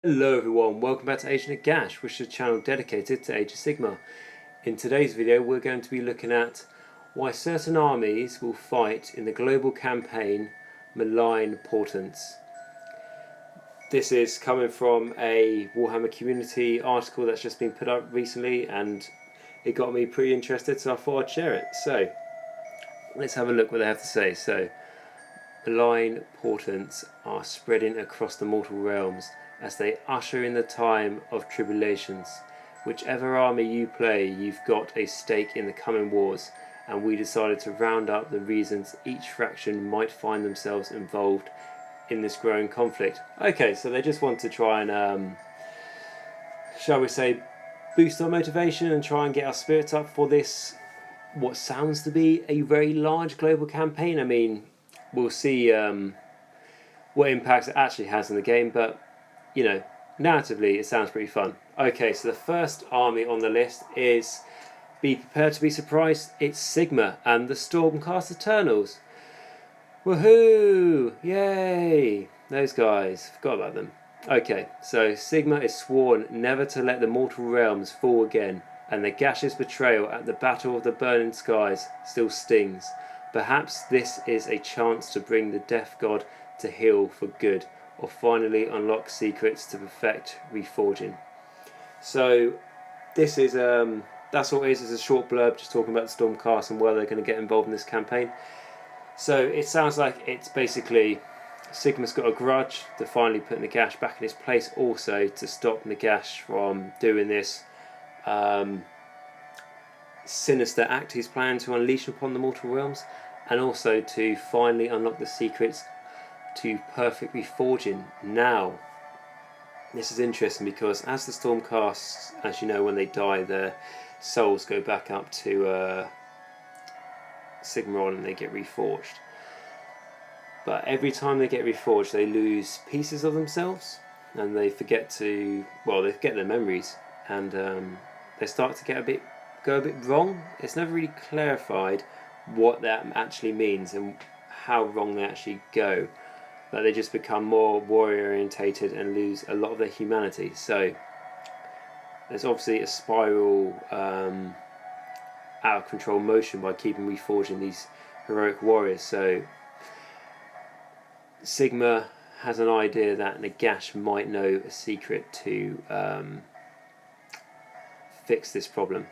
Hello everyone, welcome back to Agent of Gash, which is a channel dedicated to Age of Sigmar. In today's video we're going to be looking at why certain armies will fight in the global campaign Malign Portents. This is coming from a Warhammer community article that's just been put up recently and it got me pretty interested, so I thought I'd share it. So let's have a look what they have to say. So Malign Portents are spreading across the mortal realms as they usher in the time of tribulations. Whichever army you play, you've got a stake in the coming wars, and we decided to round up the reasons each faction might find themselves involved in this growing conflict. Okay, so they just want to try and, shall we say, boost our motivation and try and get our spirits up for this, what sounds to be a very large global campaign. I mean, we'll see what impact it actually has in the game, but you know, narratively it sounds pretty fun. Okay, so the first army on the list is, be prepared to be surprised, it's Sigmar and the Stormcast Eternals. Woohoo! Yay! Those guys, forgot about them. Okay, so Sigmar is sworn never to let the mortal realms fall again, and the gaseous betrayal at the Battle of the Burning Skies still stings. Perhaps this is a chance to bring the Death God to heel for good, or finally unlock secrets to perfect reforging. So this is that's what it is. It's a short blurb just talking about the Stormcast and where they're going to get involved in this campaign. So it sounds like it's basically Sigmar's got a grudge to finally put Nagash back in his place, also to stop Nagash from doing this sinister act he's planning to unleash upon the mortal realms, and also to finally unlock the secrets to perfect reforging. Now, this is interesting because as the Stormcasts, as you know, when they die, their souls go back up to Sigmar and they get reforged. But every time they get reforged, they lose pieces of themselves and they forget to, well, they forget their memories, and they start to go a bit wrong. It's never really clarified what that actually means and how wrong they actually go. But they just become more warrior orientated and lose a lot of their humanity. So there's obviously a spiral out of control motion by keeping reforging these heroic warriors. So Sigmar has an idea that Nagash might know a secret to fix this problem.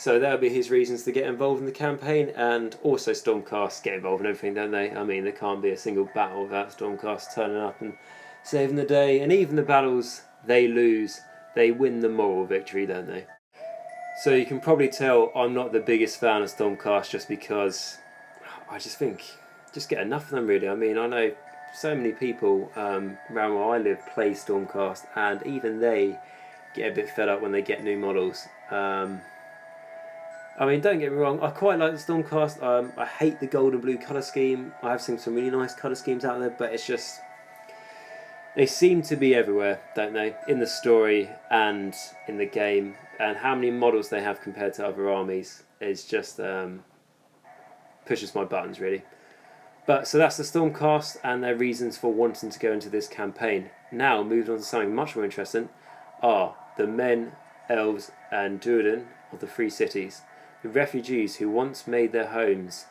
So that'll be his reasons to get involved in the campaign, and also Stormcast get involved in everything, don't they? I mean, there can't be a single battle without Stormcast turning up and saving the day, and even the battles they lose, they win the moral victory, don't they? So you can probably tell I'm not the biggest fan of Stormcast just because I just think, just get enough of them really. I mean, I know so many people around where I live play Stormcast, and even they get a bit fed up when they get new models. I mean, don't get me wrong, I quite like the Stormcast. I hate the gold and blue colour scheme. I have seen some really nice colour schemes out there, but it's just, they seem to be everywhere, don't they? In the story and in the game, and how many models they have compared to other armies is just pushes my buttons really. But so that's the Stormcast and their reasons for wanting to go into this campaign. Now, moving on to something much more interesting, are the men, elves and Dwarven of the Free Cities. The refugees who once made their homes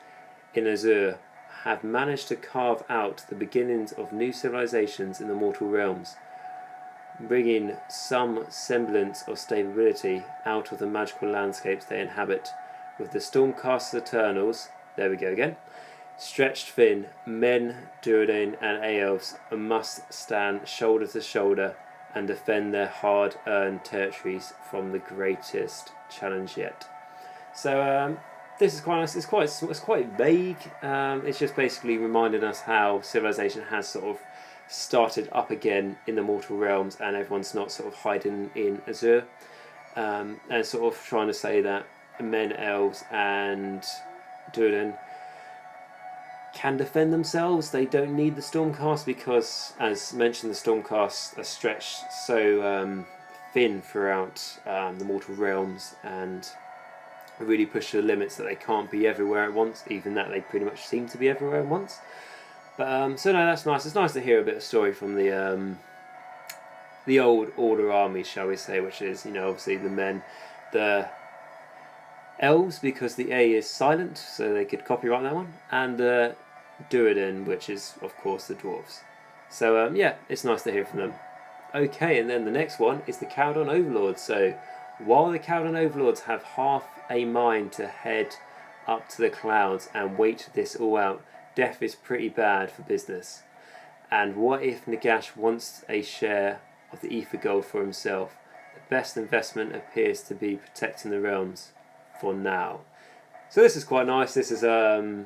in Azure have managed to carve out the beginnings of new civilizations in the mortal realms, bringing some semblance of stability out of the magical landscapes they inhabit. With the Stormcast Eternals, there we go again, stretched thin, men, Dwarven and elves must stand shoulder to shoulder and defend their hard-earned territories from the greatest challenge yet. So this is quite nice. It's quite vague. It's just basically reminding us how civilization has sort of started up again in the mortal realms, and everyone's not sort of hiding in Azure, and sort of trying to say that men, elves, and Dwarven can defend themselves. They don't need the Stormcast because, as mentioned, the Stormcast are stretched so thin throughout the mortal realms and really push the limits that they can't be everywhere at once, even that they pretty much seem to be everywhere at once. But so no, that's nice. It's nice to hear a bit of story from the the old order army, shall we say, which is, obviously the men, the elves, because the A is silent, so they could copyright that one, and the Dwarven, which is, of course, the dwarves. So, yeah, it's nice to hear from them. Okay, and then the next one is the Caldon Overlords. So, while the Caldon Overlords have half a mind to head up to the clouds and wait this all out, death is pretty bad for business. And what if Nagash wants a share of the Ether Gold for himself? The best investment appears to be protecting the realms for now. So this is quite nice. This is telling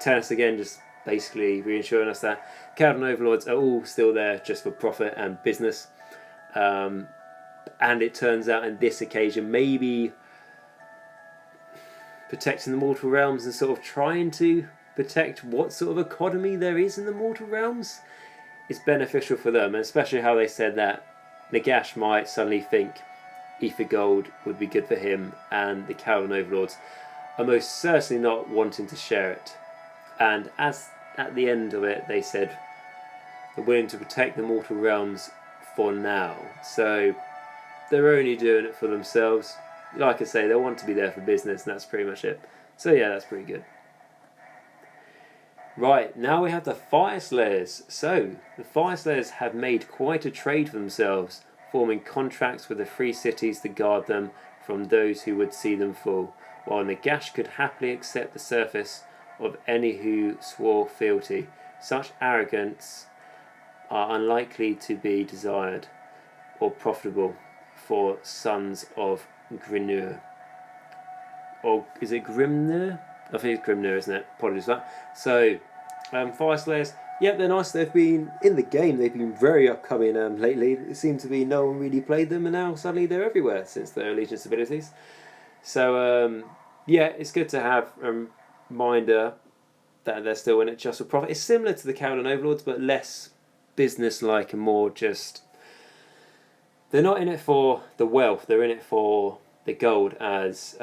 us again, just basically reassuring us that Caldon Overlords are all still there just for profit and business. And it turns out in this occasion, maybe protecting the mortal realms and sort of trying to protect what sort of economy there is in the mortal realms is beneficial for them, and especially how they said that Nagash might suddenly think Ether Gold would be good for him, and the Caldon Overlords are most certainly not wanting to share it. And as at the end of it they said they're willing to protect the mortal realms for now, so they're only doing it for themselves. Like I say, they want to be there for business, and that's pretty much it. So yeah, that's pretty good. Right, now we have the Fyreslayers. So, the Fyreslayers have made quite a trade for themselves, forming contracts with the free cities to guard them from those who would see them fall, while Nagash could happily accept the service of any who swore fealty. Such arrogance are unlikely to be desired or profitable for sons of Grimnir. Or is it Grimnir? I think it's Grimnir, isn't it? Apologies for that. So, Fyreslayers, yeah, they're nice. They've been in the game. They've been very upcoming lately. It seemed to be no one really played them, and now suddenly they're everywhere since their allegiance abilities. So, yeah, it's good to have a reminder that they're still in it just for profit. It's similar to the Caldon Overlords, but less business-like and more just... They're not in it for the wealth. They're in it for the gold, as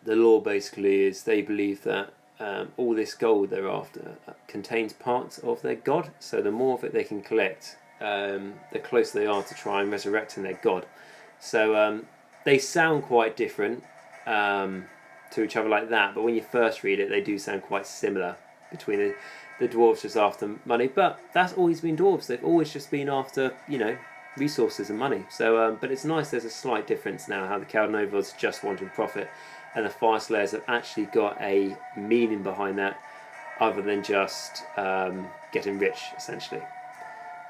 the law basically is. They believe that all this gold they're after contains parts of their god, so the more of it they can collect, the closer they are to try and resurrecting their god. So they sound quite different to each other like that, but when you first read it, they do sound quite similar between the dwarves just after money. But that's always been dwarves. They've always just been after, resources and money. So, but it's nice. There's a slight difference now. How the Caldon Overlords just wanting profit, and the Fyreslayers have actually got a meaning behind that, other than just getting rich, essentially.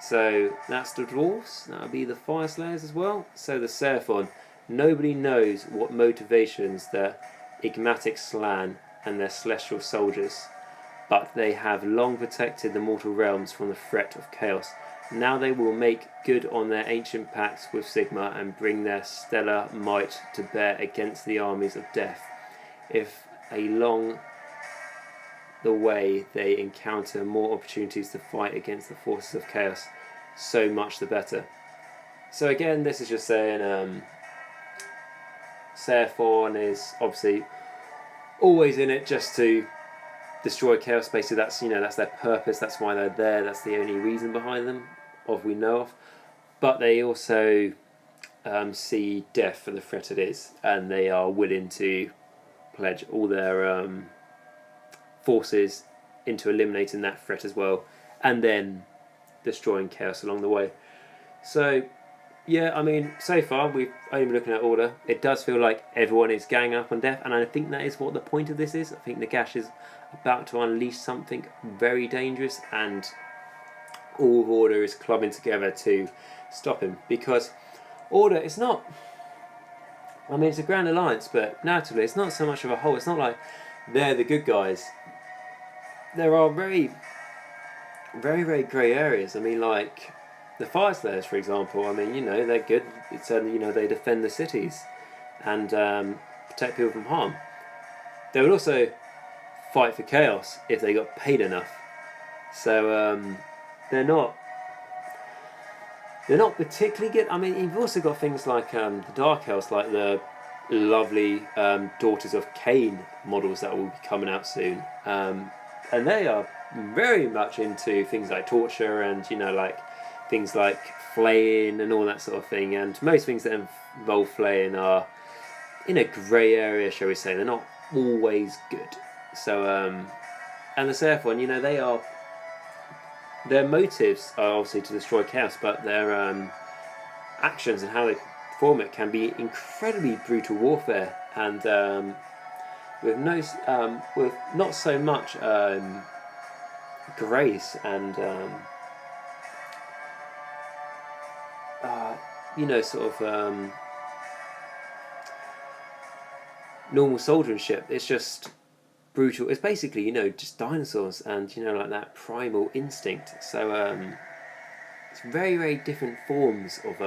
So that's the dwarves. That'll be the Fyreslayers as well. So the Seraphon. Nobody knows what motivations the Igmatic Slan and their celestial soldiers, but they have long protected the mortal realms from the threat of chaos. Now they will make good on their ancient pacts with Sigmar and bring their stellar might to bear against the armies of death. If along the way they encounter more opportunities to fight against the forces of chaos, so much the better. So again, this is just saying Seraphon is obviously always in it just to destroy chaos. Basically, that's that's their purpose. That's why they're there. That's the only reason behind them, we know of. But they also see death for the threat it is, and they are willing to pledge all their forces into eliminating that threat as well, and then destroying chaos along the way. So yeah, I mean, so far we've only been looking at order. It does feel like everyone is ganging up on death, and I think that is what the point of this is. I think Nagash is about to unleash something very dangerous, and all of Order is clubbing together to stop him. Because Order is not... I mean, it's a grand alliance, but naturally it's not so much of a whole. It's not like they're the good guys. There are very, very, very grey areas. I mean, like the Fyreslayers, for example. I mean, they're good. It's they defend the cities and protect people from harm. They would also fight for chaos if they got paid enough. So they're not particularly good. I mean, you've also got things like the Dark Elves, like the lovely Daughters of Cain models that will be coming out soon, and they are very much into things like torture and like things like flaying and all that sort of thing, and most things that involve flaying are in a grey area, shall we say. They're not always good. So, and the Seraphon, you know, their motives are obviously to destroy chaos, but their actions and how they perform it can be incredibly brutal warfare, and with not so much grace and you know, sort of normal soldiership. It's just brutal. It's basically, you know, just dinosaurs and, you know, like that primal instinct. So it's very, very different forms of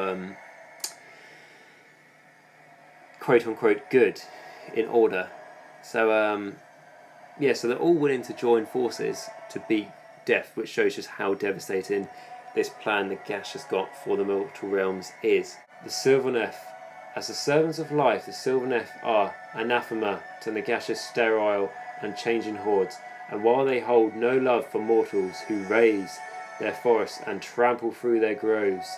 quote unquote good in order. So yeah, so they're all willing to join forces to beat death, which shows just how devastating this plan the Gash has got for the mortal realms is. The Sylvaneth, as the servants of life, the Sylvaneth are anathema to Nagash's sterile and changing hordes, and while they hold no love for mortals who raze their forests and trample through their groves,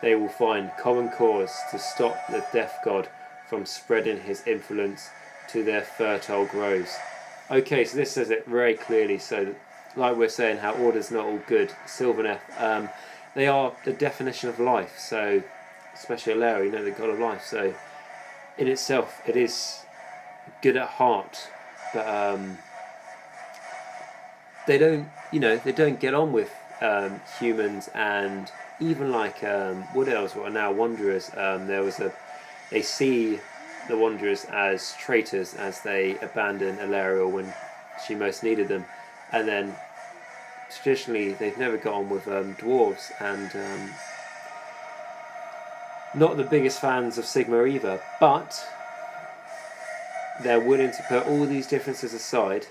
they will find common cause to stop the death god from spreading his influence to their fertile groves. Okay, so this says it very clearly. So, like we're saying, how order's not all good. Sylvaneth, they are the definition of life. So, especially Alara, you know, the god of life. So, in itself, it is good at heart, but they don't, you know, they don't get on with humans, and even like Wood Elves, what are now Wanderers. They see the Wanderers as traitors as they abandon Alara when she most needed them, and then traditionally they've never got on with dwarves, and not the biggest fans of Sigmar either, but they're willing to put all these differences aside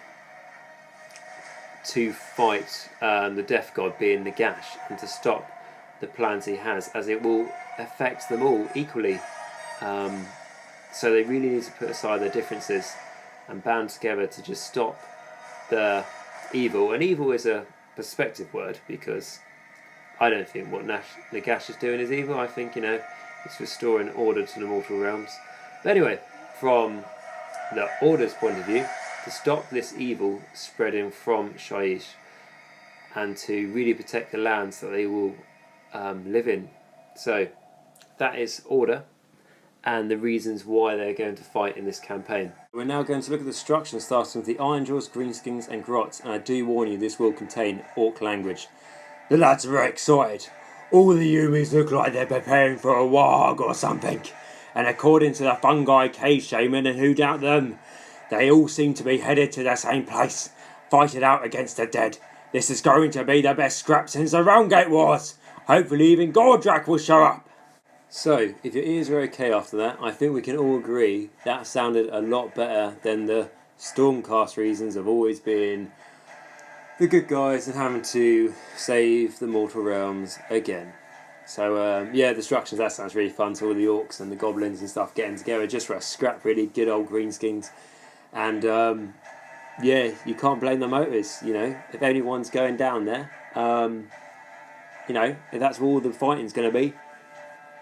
to fight the death god, being Nagash, and to stop the plans he has, as it will affect them all equally. So they really need to put aside their differences and band together to just stop the evil. And evil is a perspective word, because I don't think what Nagash is doing is evil. I think, you know, it's restoring order to the mortal realms. But anyway, from the Order's point of view, to stop this evil spreading from Shyish and to really protect the lands that they will live in. So that is Order and the reasons why they're going to fight in this campaign. We're now going to look at the destruction, starting with the Ironjaws, Greenskins and Grots, and I do warn you, this will contain Orc language. The lads are very excited. All the humans look like they're preparing for a warg or something, and according to the fungi cave shaman, and who doubt them, they all seem to be headed to the same place, fight it out against the dead. This is going to be the best scrap since the Realmgate Wars. Hopefully even Gordrak will show up. So, if your ears are okay after that, I think we can all agree that sounded a lot better than the Stormcast reasons of always being the good guys and having to save the mortal realms again. So, yeah, Destructions, that sounds really fun. So all the orcs and the goblins and stuff getting together just for a scrap, really good old greenskins. And, yeah, you can't blame the motives, you know. If anyone's going down there, you know, if that's all the fighting's going to be,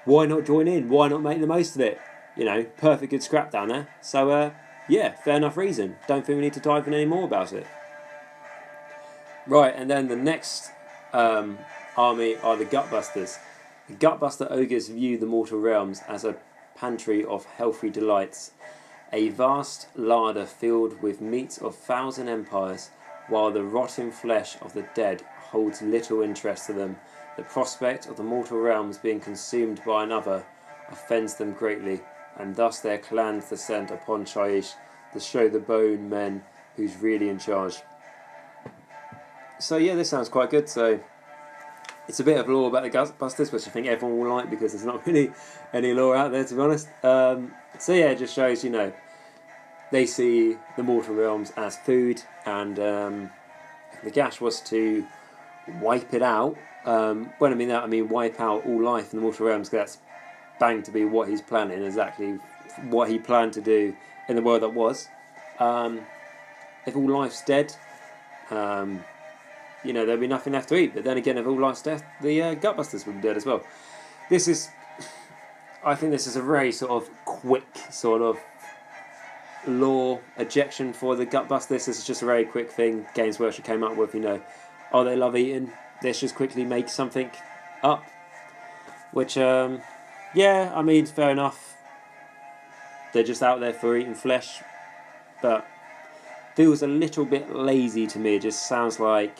why not join in? Why not make the most of it? You know, perfect good scrap down there. So, yeah, fair enough reason. Don't think we need to dive in any more about it. Right, and then the next army are the Gutbusters. The Gutbuster ogres view the mortal realms as a pantry of healthy delights, a vast larder filled with meats of 1,000 empires, while the rotting flesh of the dead holds little interest to them. The prospect of the mortal realms being consumed by another offends them greatly, and thus their clans descend upon Shyish to show the bone men who's really in charge. So yeah, this sounds quite good. So it's a bit of lore about the Gutbusters, which I think everyone will like because there's not really any lore out there, to be honest. So yeah, it just shows, you know, they see the mortal realms as food, and if the Gash was to wipe it out, when I mean that, I mean wipe out all life in the mortal realms, because that's bang to be what he's planning, exactly what he planned to do in the world that was. If all life's dead, there'll be nothing left to eat. But then again, if all life's death, the Gutbusters will be dead as well. I think this is a very sort of quick sort of lore ejection for the Gutbusters. This is just a very quick thing Games Workshop came up with. Oh, they love eating. Let's just quickly make something up. Which, fair enough. They're just out there for eating flesh. But feels a little bit lazy to me. It just sounds like,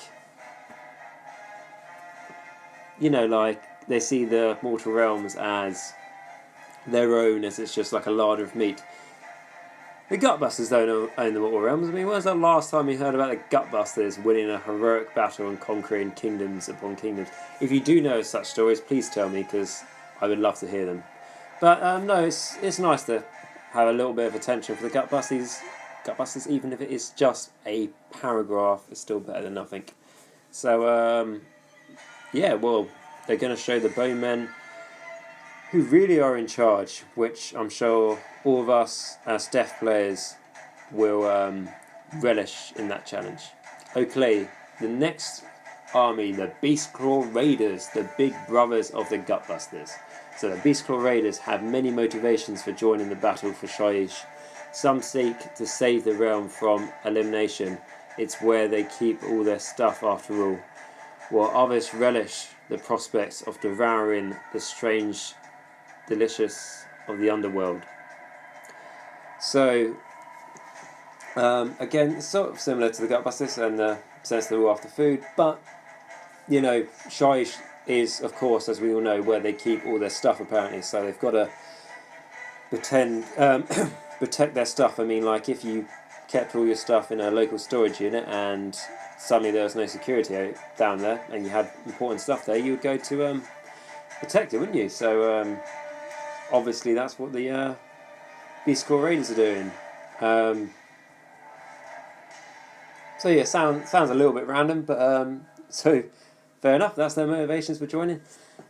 like they see the mortal realms as their own, as it's just like a larder of meat. The Gutbusters don't own the mortal realms. I mean, when was the last time you heard about the Gutbusters winning a heroic battle and conquering kingdoms upon kingdoms? If you do know such stories, please tell me, because I would love to hear them. But no, it's nice to have a little bit of attention for the Gutbusters, even if it is just a paragraph. It's still better than nothing. So, they're going to show the Bone Men who really are in charge, which I'm sure all of us as deaf players will relish in that challenge. Okay, the next army, the Beastclaw Raiders, the big brothers of the Gutbusters. So the Beastclaw Raiders have many motivations for joining the battle for Shyish. Some seek to save the realm from elimination. It's where they keep all their stuff after all. While others relish the prospects of devouring the strange delicious of the underworld. So, again, it's sort of similar to the Gutbusters and the sense they're all after food, but, Shyish is, of course, as we all know, where they keep all their stuff, apparently, so they've got to protect their stuff. I mean, like, if you kept all your stuff in a local storage unit and suddenly there was no security down there and you had important stuff there, you would go to protect it, wouldn't you? So, obviously, that's what the Beastclaw Raiders are doing. Sounds a little bit random, but so fair enough. That's their motivations for joining.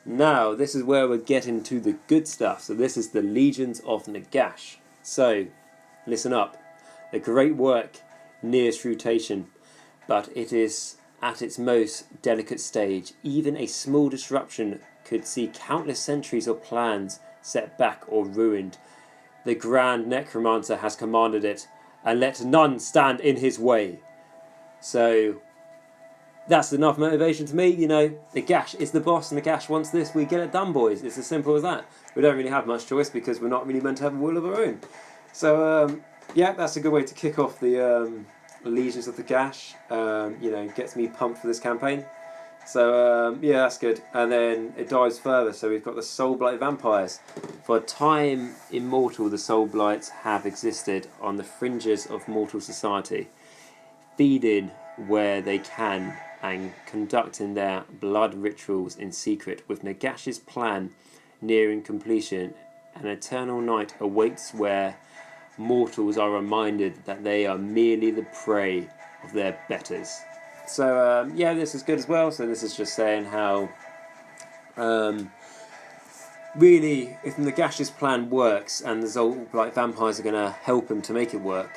Now, this is where we're getting to the good stuff. So this is the Legions of Nagash. So, listen up. The great work nears fruition, but it is at its most delicate stage. Even a small disruption could see countless centuries of plans set back or ruined. The Grand Necromancer has commanded it, and let none stand in his way. So, that's enough motivation to me. Nagash is the boss, and Nagash wants this. We get it done, boys. It's as simple as that. We don't really have much choice because we're not really meant to have a will of our own. So, that's a good way to kick off the Legions of Nagash. Gets me pumped for this campaign. So, that's good. And then it dives further. So we've got the Soulblight Vampires. For a time immortal, the Soulblights have existed on the fringes of mortal society, feeding where they can and conducting their blood rituals in secret. With Nagash's plan nearing completion, an eternal night awaits where mortals are reminded that they are merely the prey of their betters. So, this is good as well. So this is just saying how, really, if Nagash's plan works and the Soulblight Vampires are going to help him to make it work,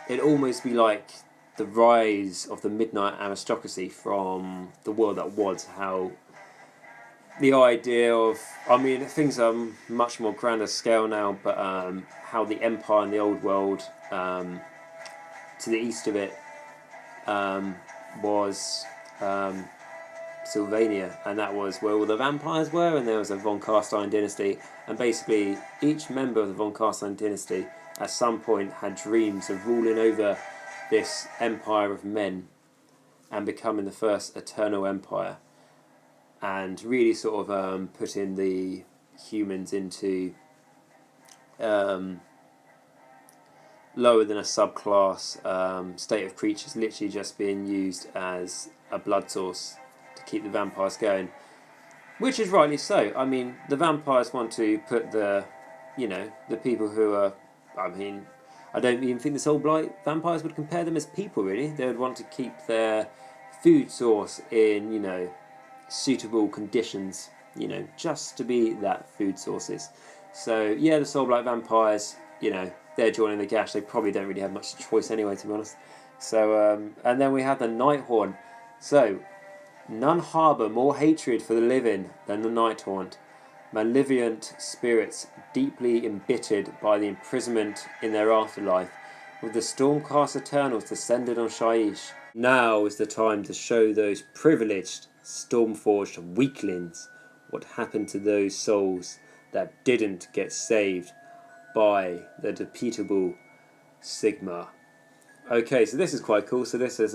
it'd almost be like the rise of the Midnight Aristocracy from the world that was. How the idea of, things are much more grander scale now, but how the Empire in the old world, to the east of it, was Sylvania, and that was where all the vampires were, and there was a Von Carstein dynasty, and basically each member of the Von Carstein dynasty at some point had dreams of ruling over this empire of men and becoming the first eternal empire, and really sort of putting the humans into lower than a subclass state of creatures, literally just being used as a blood source to keep the vampires going, which is rightly so. I mean, the vampires want to put the people who are, I don't even think the Soulblight Vampires would compare them as people, really. They would want to keep their food source in, suitable conditions, just to be that food sources. So, the Soulblight Vampires, they're joining Nagash. They probably don't really have much choice anyway, to be honest. So, and then we have the Nighthaunt. So, none harbour more hatred for the living than the Nighthaunt. Malevolent spirits deeply embittered by the imprisonment in their afterlife, with the Stormcast Eternals descended on Shyish. Now is the time to show those privileged, Stormforged weaklings what happened to those souls that didn't get saved by the defeatable Sigmar. Okay, so this is quite cool. So this is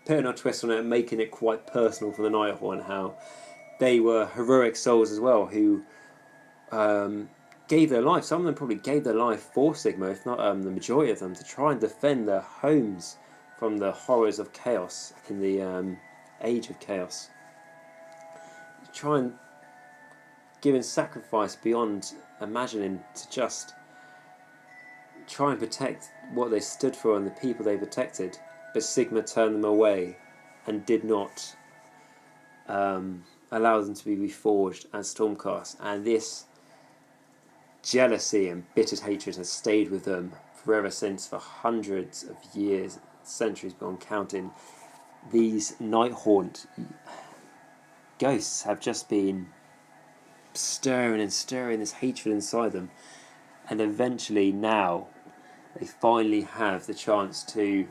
putting a twist on it and making it quite personal for the Nighthaunt, how they were heroic souls as well who gave their life. Some of them probably gave their life for Sigmar, if not the majority of them, to try and defend their homes from the horrors of chaos in the age of chaos. Try and give in sacrifice beyond imagining to just try and protect what they stood for and the people they protected. But Sigmar turned them away and did not allow them to be reforged as Stormcast. And this jealousy and bitter hatred has stayed with them forever since, for hundreds of years, centuries beyond counting. These Nighthaunt ghosts have just been stirring and stirring this hatred inside them, and eventually now they finally have the chance to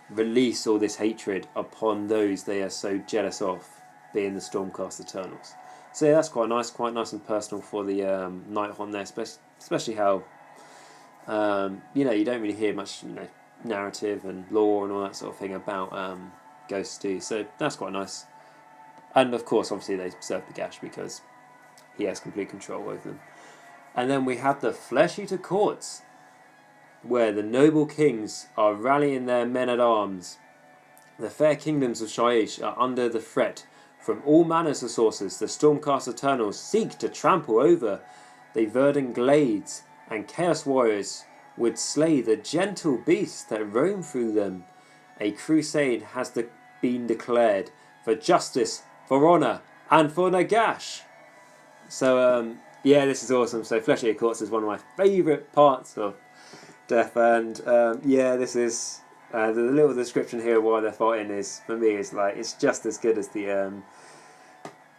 release all this hatred upon those they are so jealous of, being the Stormcast Eternals. So yeah, that's quite nice and personal for the Nighthaunt there, especially how you don't really hear much narrative and lore and all that sort of thing about ghosts do. So that's quite nice. And of course, obviously, they serve the Gash because he has complete control over them. And then we have the Flesh Eater Courts, where the noble kings are rallying their men-at-arms. The fair kingdoms of Shyish are under the threat from all manners of sources. The Stormcast Eternals seek to trample over the verdant glades, and Chaos Warriors would slay the gentle beasts that roam through them. A crusade has been declared for justice, for honour, and for Nagash. So, yeah, this is awesome. So, Flesh Eater Courts is one of my favourite parts of Death, and yeah, this is the little description here of why they're fighting is, for me, is like, it's just as good as the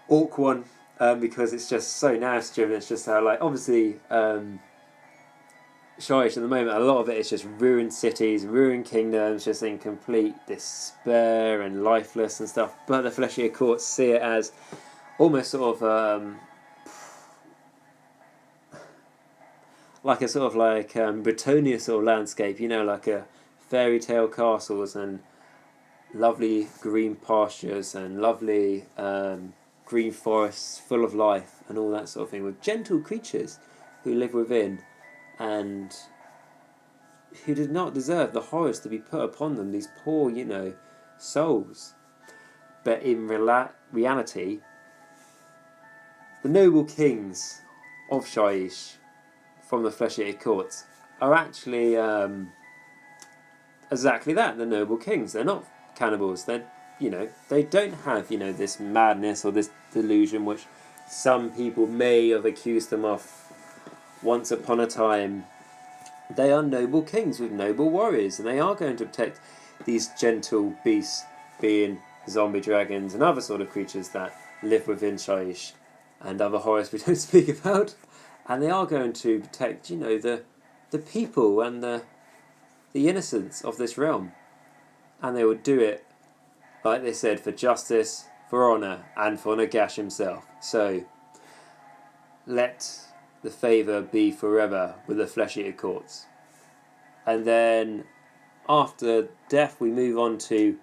Orc one, because it's just so narrative driven. It's just how, like, obviously Shyish at the moment, a lot of it is just ruined cities, ruined kingdoms, just in complete despair and lifeless and stuff. But the Flesh Eater Courts see it as almost sort of like a sort of like Bretonia sort of landscape, like a fairy tale castles and lovely green pastures and lovely green forests full of life and all that sort of thing, with gentle creatures who live within and who did not deserve the horrors to be put upon them, these poor, souls. But in reality, the noble kings of Shyish from the Flesh Eater Courts are actually exactly that. The noble kings. They're not cannibals. They don't have this madness or this delusion which some people may have accused them of once upon a time. They are noble kings with noble warriors, and they are going to protect these gentle beasts, being zombie dragons and other sort of creatures that live within Shyish and other horrors we don't speak about. And they are going to protect, the people and the innocents of this realm. And they will do it, like they said, for justice, for honour, and for Nagash himself. So, let the favour be forever with the Flesh Eater Courts. And then, after death, we move on to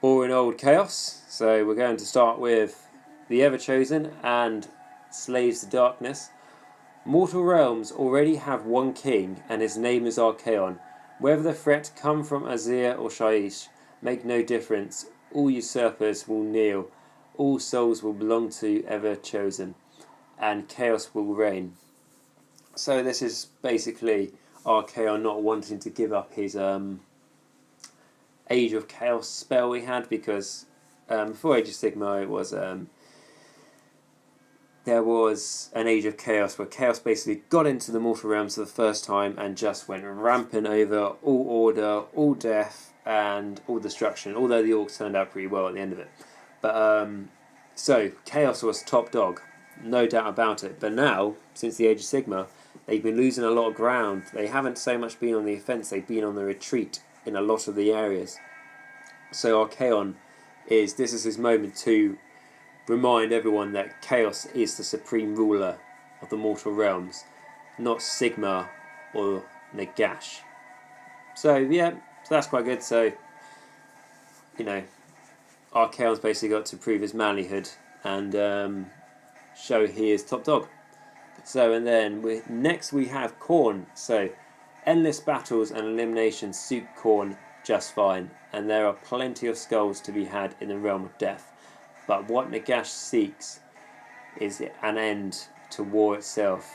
All in Old Chaos. So, we're going to start with the Ever-Chosen and Slaves to Darkness. Mortal realms already have one king, and his name is Archaon. Whether the threat come from Azir or Shyish, make no difference. All usurpers will kneel. All souls will belong to Ever-Chosen, and chaos will reign. So this is basically Archaon not wanting to give up his Age of Chaos spell he had, because before Age of Sigmar it was there was an age of chaos where chaos basically got into the mortal realms for the first time and just went rampant over all order, all death, and all destruction, although the orcs turned out pretty well at the end of it. But so chaos was top dog, no doubt about it. But now, since the age of Sigmar, they've been losing a lot of ground. They haven't so much been on the offense, they've been on the retreat in a lot of the areas. So Archaon this is his moment to remind everyone that chaos is the supreme ruler of the mortal realms, not Sigmar or Nagash. So yeah, so that's quite good. So, you know, Archaon's basically got to prove his manlyhood and show he is top dog. So, and then next we have Khorne. So, endless battles and eliminations suit Khorne just fine, and there are plenty of skulls to be had in the realm of death. But what Nagash seeks is an end to war itself.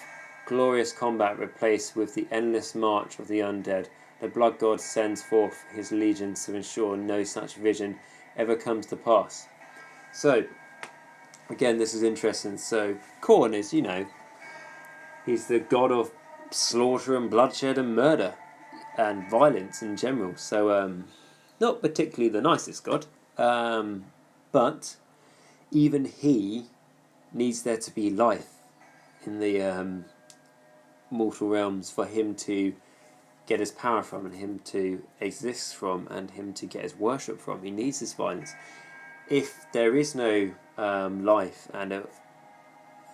Glorious combat replaced with the endless march of the undead. The blood god sends forth his legions to ensure no such vision ever comes to pass. So, again, this is interesting. So, Khorne is, you know, he's the god of slaughter and bloodshed and murder and violence in general. So, not particularly the nicest god, but even he needs there to be life in the mortal realms for him to get his power from, and him to exist from, and him to get his worship from. He needs this violence. If there is no life, and it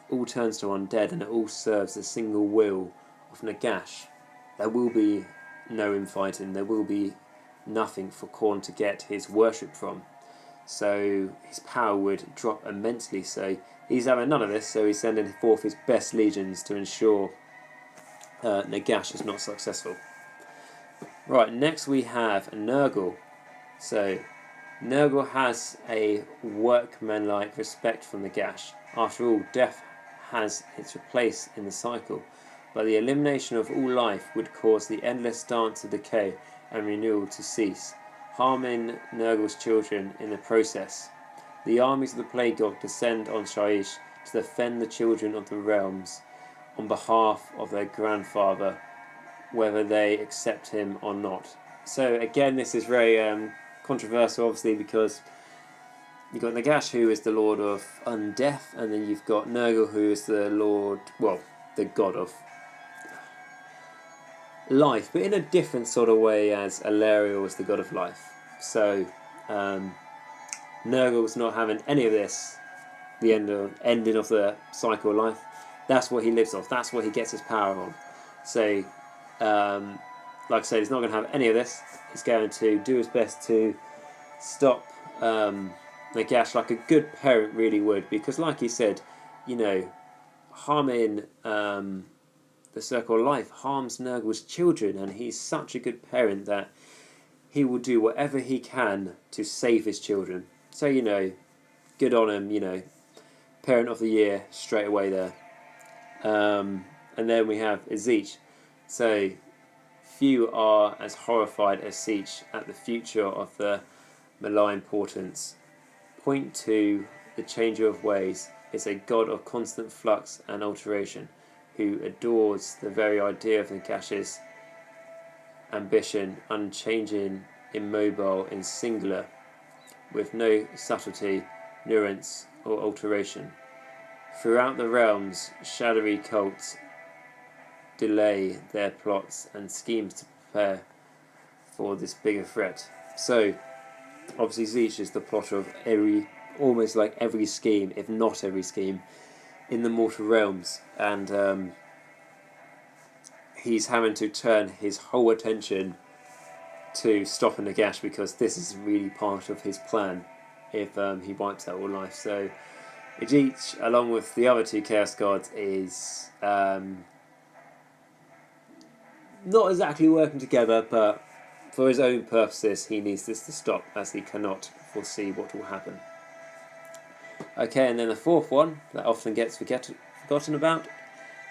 all turns to undead, and it all serves the single will of Nagash, there will be no infighting, there will be nothing for Khorne to get his worship from. So his power would drop immensely. So he's having none of this, so he's sending forth his best legions to ensure Nagash is not successful. Right, next we have Nurgle. So Nurgle has a workmanlike respect for Nagash. After all, death has its place in the cycle, but the elimination of all life would cause the endless dance of decay and renewal to cease, harming Nurgle's children in the process. The armies of the Plague God descend on Shaiish to defend the children of the realms on behalf of their grandfather, whether they accept him or not. So again, this is very controversial, obviously, because you've got Nagash, who is the lord of undeath, and then you've got Nurgle, who is the lord, well, the god of life, but in a different sort of way, as Alariel is the god of life. So Nurgle's not having any of this, the ending of the cycle of life. That's what he lives off, that's what he gets his power on. So like I said, he's not going to have any of this. He's going to do his best to stop Nagash like a good parent really would, because like he said, you know, harming the circle of life harms Nurgle's children, and he's such a good parent that he will do whatever he can to save his children. So, you know, good on him, you know, parent of the year straight away there. And then we have Siege. So few are as horrified as Siege at the future of the Malign Portents. Point to the changer of ways is a god of constant flux and alteration, who adores the very idea of Nagash's ambition, unchanging, immobile, and singular, with no subtlety, nuance, or alteration. Throughout the realms, shadowy cults delay their plots and schemes to prepare for this bigger threat. So, obviously, Siege is the plotter of almost like every scheme, if not every scheme, in the mortal realms, and he's having to turn his whole attention to stopping Nagash, because this is really part of his plan if he wipes out all life. So Ijich, along with the other two Chaos Gods, is not exactly working together, but for his own purposes he needs this to stop, as he cannot foresee what will happen. Okay, and then the fourth one that often gets forgotten about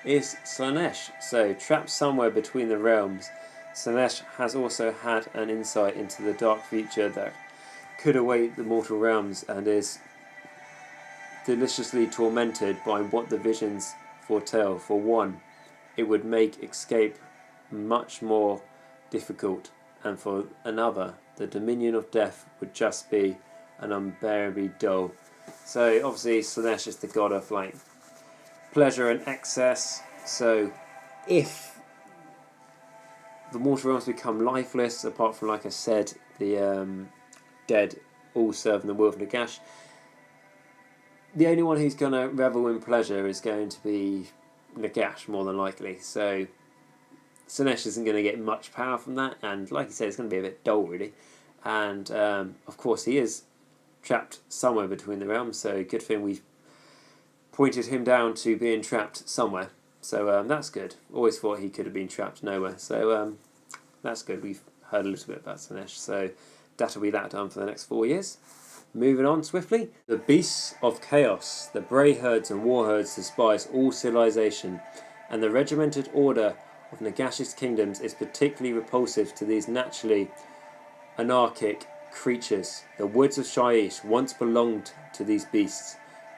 is Slaanesh. So, trapped somewhere between the realms, Slaanesh has also had an insight into the dark future that could await the mortal realms, and is deliciously tormented by what the visions foretell. For one, it would make escape much more difficult, and for another, the dominion of death would just be an unbearably dull. So obviously Slaanesh is the god of like pleasure and excess. So if the mortal realms become lifeless, apart from, like I said, the dead all serving the will of Nagash, the only one who's going to revel in pleasure is going to be Nagash, more than likely. So Slaanesh isn't going to get much power from that, and like you said, it's going to be a bit dull, really. And of course, he is trapped somewhere between the realms, so good thing we've pointed him down to being trapped somewhere. So that's good. Always thought he could have been trapped nowhere. So that's good. We've heard a little bit about Slaanesh, so that'll be that done for the next 4 years. Moving on swiftly. The beasts of chaos, the bray herds and war herds despise all civilization, and the regimented order of Nagash's kingdoms is particularly repulsive to these naturally anarchic creatures. The woods of Shaiish once belonged to these beasts,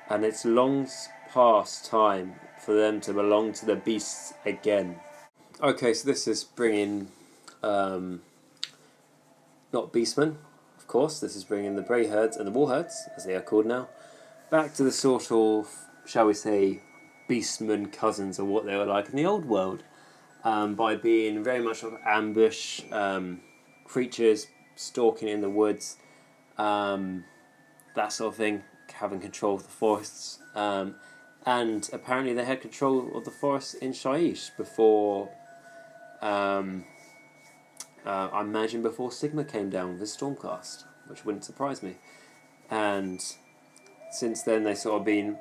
and it's long past time for them to belong to the beasts again. Okay, so this is bringing not beastmen, of course. This is bringing the bray herds and the war herds, as they are called now, back to the sort of, shall we say, beastmen cousins of what they were like in the old world, by being very much of ambush creatures stalking in the woods, that sort of thing, having control of the forests. And apparently they had control of the forests in Shaiish before, I imagine before Sigmar came down with Stormcast, which wouldn't surprise me. And since then they sort of been,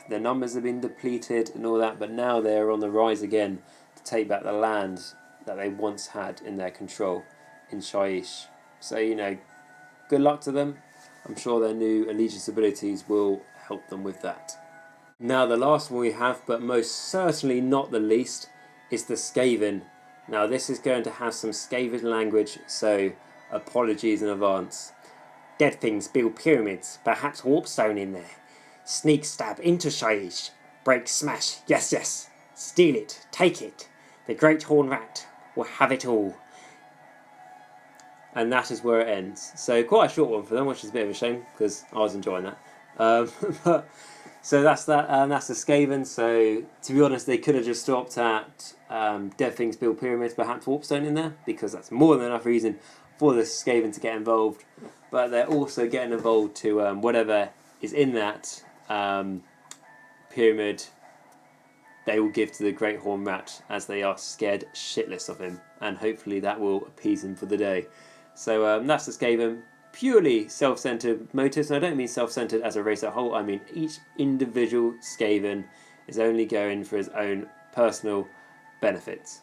their numbers have been depleted and all that, but now they're on the rise again to take back the land that they once had in their control in Shaiish. So, you know, good luck to them. I'm sure their new allegiance abilities will help them with that. Now the last one we have, but most certainly not the least, is the Skaven. Now this is going to have some Skaven language, so apologies in advance. Dead things build pyramids, perhaps warpstone in there. Sneak stab into Shaiish. Break smash, yes yes. Steal it, take it. The great horn rat will have it all. And that is where it ends. So quite a short one for them, which is a bit of a shame, because I was enjoying that. But so that's that. That's the Skaven. So to be honest, they could have just stopped at Dead Things Build Pyramids, perhaps Warpstone in there, because that's more than enough reason for the Skaven to get involved. But they're also getting involved to whatever is in that pyramid. They will give to the Great Horn Rat, as they are scared shitless of him, and hopefully that will appease him for the day. So that's the Skaven. Purely self-centered motives, and I don't mean self-centered as a race as a whole. I mean each individual Skaven is only going for his own personal benefits.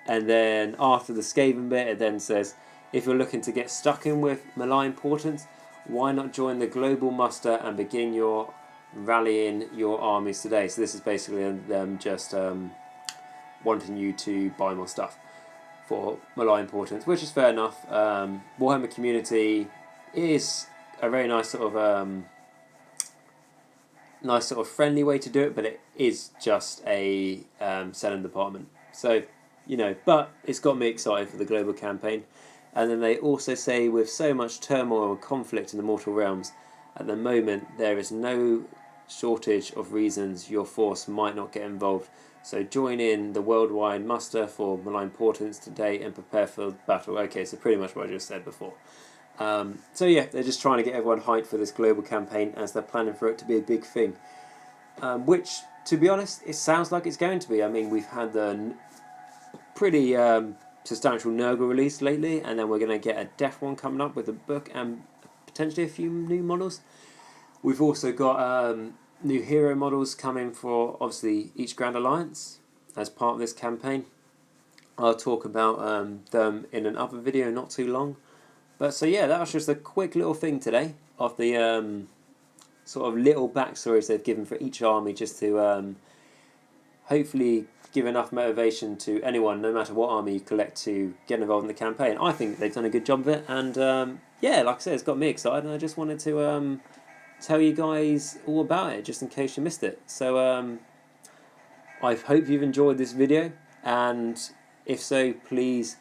And then after the Skaven bit, it then says, if you're looking to get stuck in with Malign Portents, why not join the global muster and begin your rallying your armies today? So this is basically them just wanting you to buy more stuff for Malign Portents, which is fair enough. Warhammer community is a very nice sort of friendly way to do it, but it is just a selling department. So, you know, but it's got me excited for the global campaign. And then they also say, with so much turmoil and conflict in the mortal realms, at the moment there is no shortage of reasons your force might not get involved. So join in the worldwide muster for Malign Portents today and prepare for battle. Okay, so pretty much what I just said before. So yeah, they're just trying to get everyone hyped for this global campaign, as they're planning for it to be a big thing. Which, to be honest, it sounds like it's going to be. I mean, we've had the pretty substantial Nurgle release lately, and then we're going to get a Death one coming up with a book and potentially a few new models. We've also got new hero models coming for, obviously, each Grand Alliance as part of this campaign. I'll talk about them in another video not too long. But so yeah, that was just a quick little thing today of the sort of little backstories they've given for each army, just to hopefully give enough motivation to anyone, no matter what army you collect, to get involved in the campaign. I think they've done a good job of it, and yeah, like I said, it's got me excited, and I just wanted to tell you guys all about it, just in case you missed it. So I hope you've enjoyed this video, and if so, please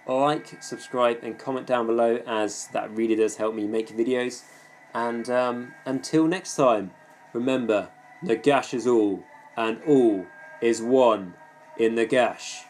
like, subscribe and comment down below, as that really does help me make videos. And until next time, remember, Nagash is all, and all is one in Nagash.